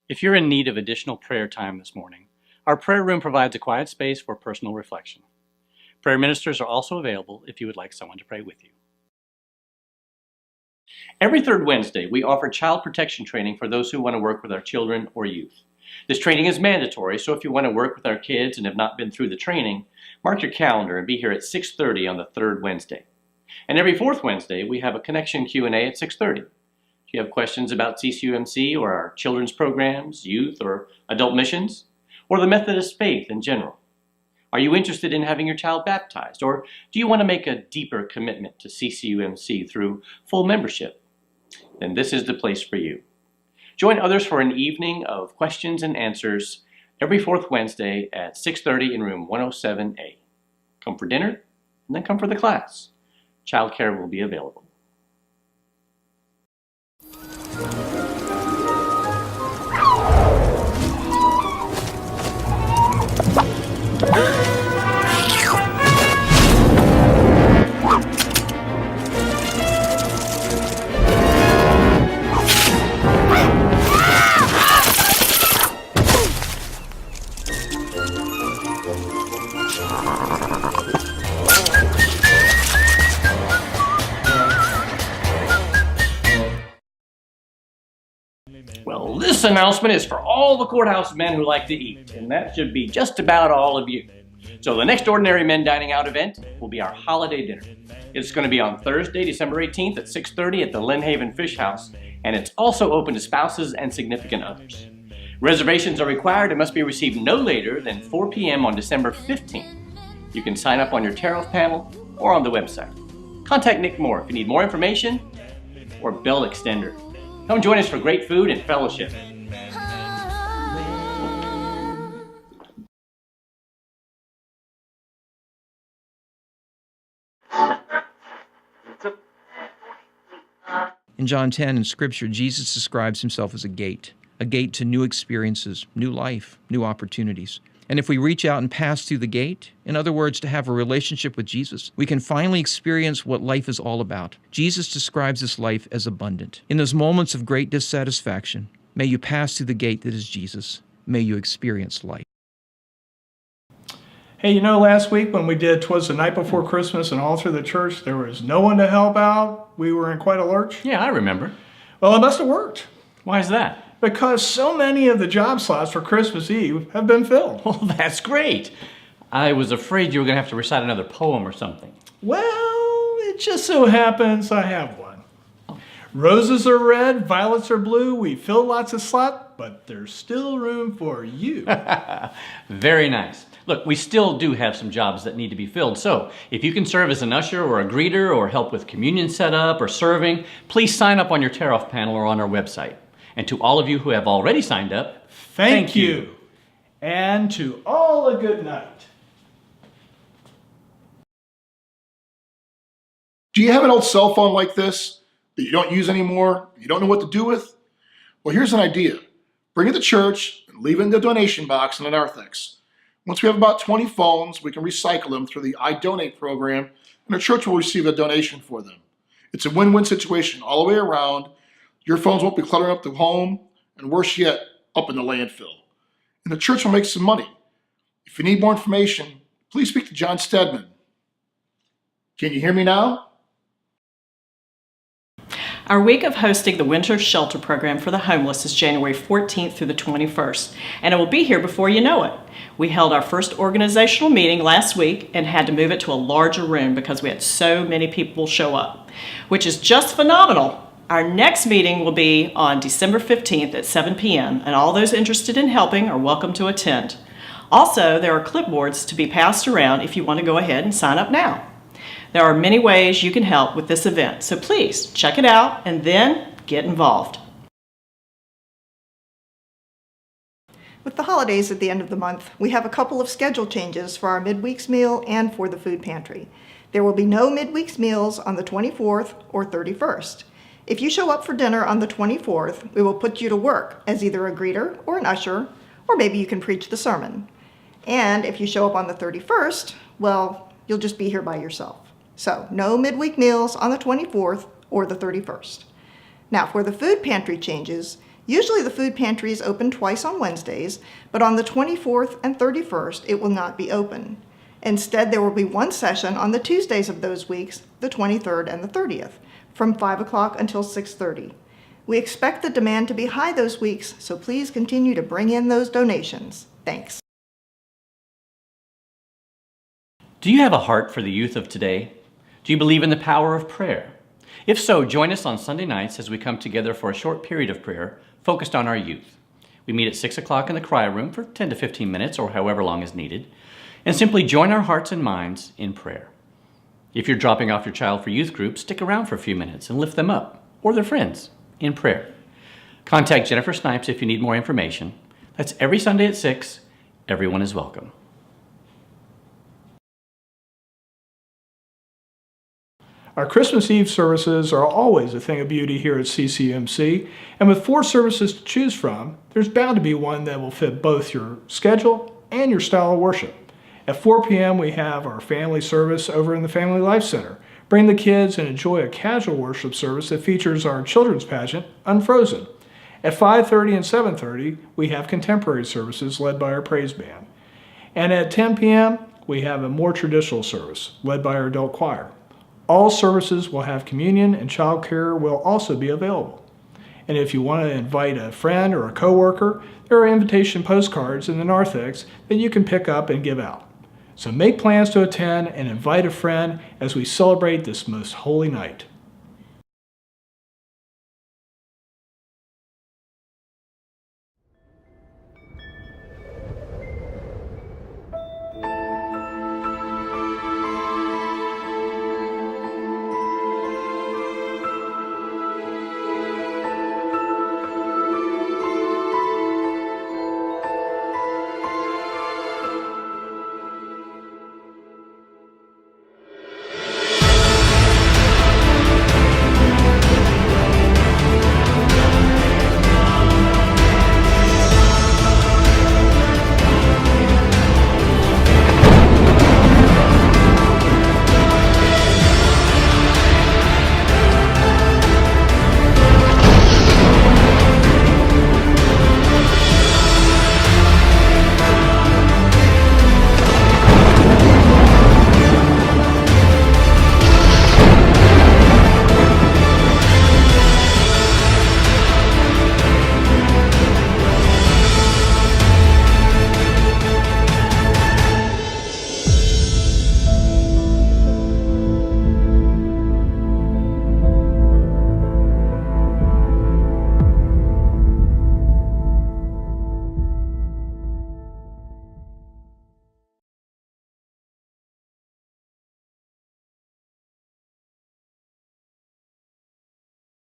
If you're in need of additional prayer time this morning, our prayer room provides a quiet space for personal reflection. Prayer ministers are also available if you would like someone to pray with you. Every third Wednesday, we offer child protection training for those who want to work with our children or youth. This training is mandatory, so if you want to work with our kids and have not been through the training, mark your calendar and be here at 6:30 on the third Wednesday. And every fourth Wednesday, we have a connection Q&A at 6:30. If you have questions about CCUMC or our children's programs, youth or adult missions, or the Methodist faith in general, are you interested in having your child baptized, or do you want to make a deeper commitment to CCUMC through full membership? Then this is the place for you. Join others for an evening of questions and answers every fourth Wednesday at 6:30 in room 107A. Come for dinner, and then come for the class. Childcare will be available. Well, this announcement is for all the Courthouse men who like to eat, and that should be just about all of you. So the next Ordinary Men Dining Out event will be our holiday dinner. It's going to be on Thursday, December 18th at 6:30 at the Lynn Haven Fish House, and it's also open to spouses and significant others. Reservations are required and must be received no later than 4 p.m. on December 15th. You can sign up on your tariff panel or on the website. Contact Nick Moore if you need more information or bell extender. Come join us for great food and fellowship. In John 10 in Scripture, Jesus describes himself as a gate to new experiences, new life, new opportunities. And if we reach out and pass through the gate, in other words, to have a relationship with Jesus, we can finally experience what life is all about. Jesus describes this life as abundant. In those moments of great dissatisfaction, may you pass through the gate that is Jesus. May you experience life. Hey, you know, last week when we did 'Twas the Night Before Christmas and all through the church, there was no one to help out. We were in quite a lurch. Yeah, I remember. Well, it must have worked. Why is that? Because so many of the job slots for Christmas Eve have been filled. Well, that's great. I was afraid you were going to have to recite another poem or something. Well, it just so happens I have one. Roses are red, violets are blue, we fill lots of slot, but there's still room for you. Very nice. Look, we still do have some jobs that need to be filled, so if you can serve as an usher or a greeter or help with communion setup or serving, please sign up on your tariff panel or on our website. And to all of you who have already signed up, thank you. And to all a good night. Do you have an old cell phone like this that you don't use anymore, you don't know what to do with? Well, here's an idea. Bring it to church and leave it in the donation box in a narthex. Once we have about 20 phones, we can recycle them through the I Donate program, and the church will receive a donation for them. It's a win-win situation all the way around. Your phones won't be cluttering up the home, and worse yet, up in the landfill. And the church will make some money. If you need more information, please speak to John Steadman. Can you hear me now? Our week of hosting the Winter Shelter Program for the homeless is January 14th through the 21st, and it will be here before you know it. We held our first organizational meeting last week and had to move it to a larger room because we had so many people show up, which is just phenomenal. Our next meeting will be on December 15th at 7 p.m., and all those interested in helping are welcome to attend. Also, there are clipboards to be passed around if you want to go ahead and sign up now. There are many ways you can help with this event, so please check it out and then get involved. With the holidays at the end of the month, we have a couple of schedule changes for our midweek's meal and for the food pantry. There will be no midweek's meals on the 24th or 31st. If you show up for dinner on the 24th, we will put you to work as either a greeter or an usher, or maybe you can preach the sermon. And if you show up on the 31st, well, you'll just be here by yourself. So no midweek meals on the 24th or the 31st. Now for the food pantry changes, Usually the food pantry is open twice on Wednesdays, but on the 24th and 31st it will not be open. Instead, there will be one session on the Tuesdays of those weeks, the 23rd and the 30th, from 5 o'clock until 6:30. We expect the demand to be high those weeks, so please continue to bring in those donations. Thanks. Do you have a heart for the youth of today? Do you believe in the power of prayer? If so, join us on Sunday nights as we come together for a short period of prayer focused on our youth. We meet at 6 o'clock in the cry room for 10 to 15 minutes or however long is needed, and simply join our hearts and minds in prayer. If you're dropping off your child for youth group, stick around for a few minutes and lift them up, or their friends, in prayer. Contact Jennifer Snipes if you need more information. That's every Sunday at 6. Everyone is welcome. Our Christmas Eve services are always a thing of beauty here at CCMC, and with 4 services to choose from, there's bound to be one that will fit both your schedule and your style of worship. At 4 p.m. we have our family service over in the Family Life Center. Bring the kids and enjoy a casual worship service that features our children's pageant, Unfrozen. At 5:30 and 7:30 we have contemporary services led by our praise band. And at 10 p.m. we have a more traditional service led by our adult choir. All services will have communion and child care will also be available. And if you want to invite a friend or a coworker, there are invitation postcards in the narthex that you can pick up and give out. So make plans to attend and invite a friend as we celebrate this most holy night.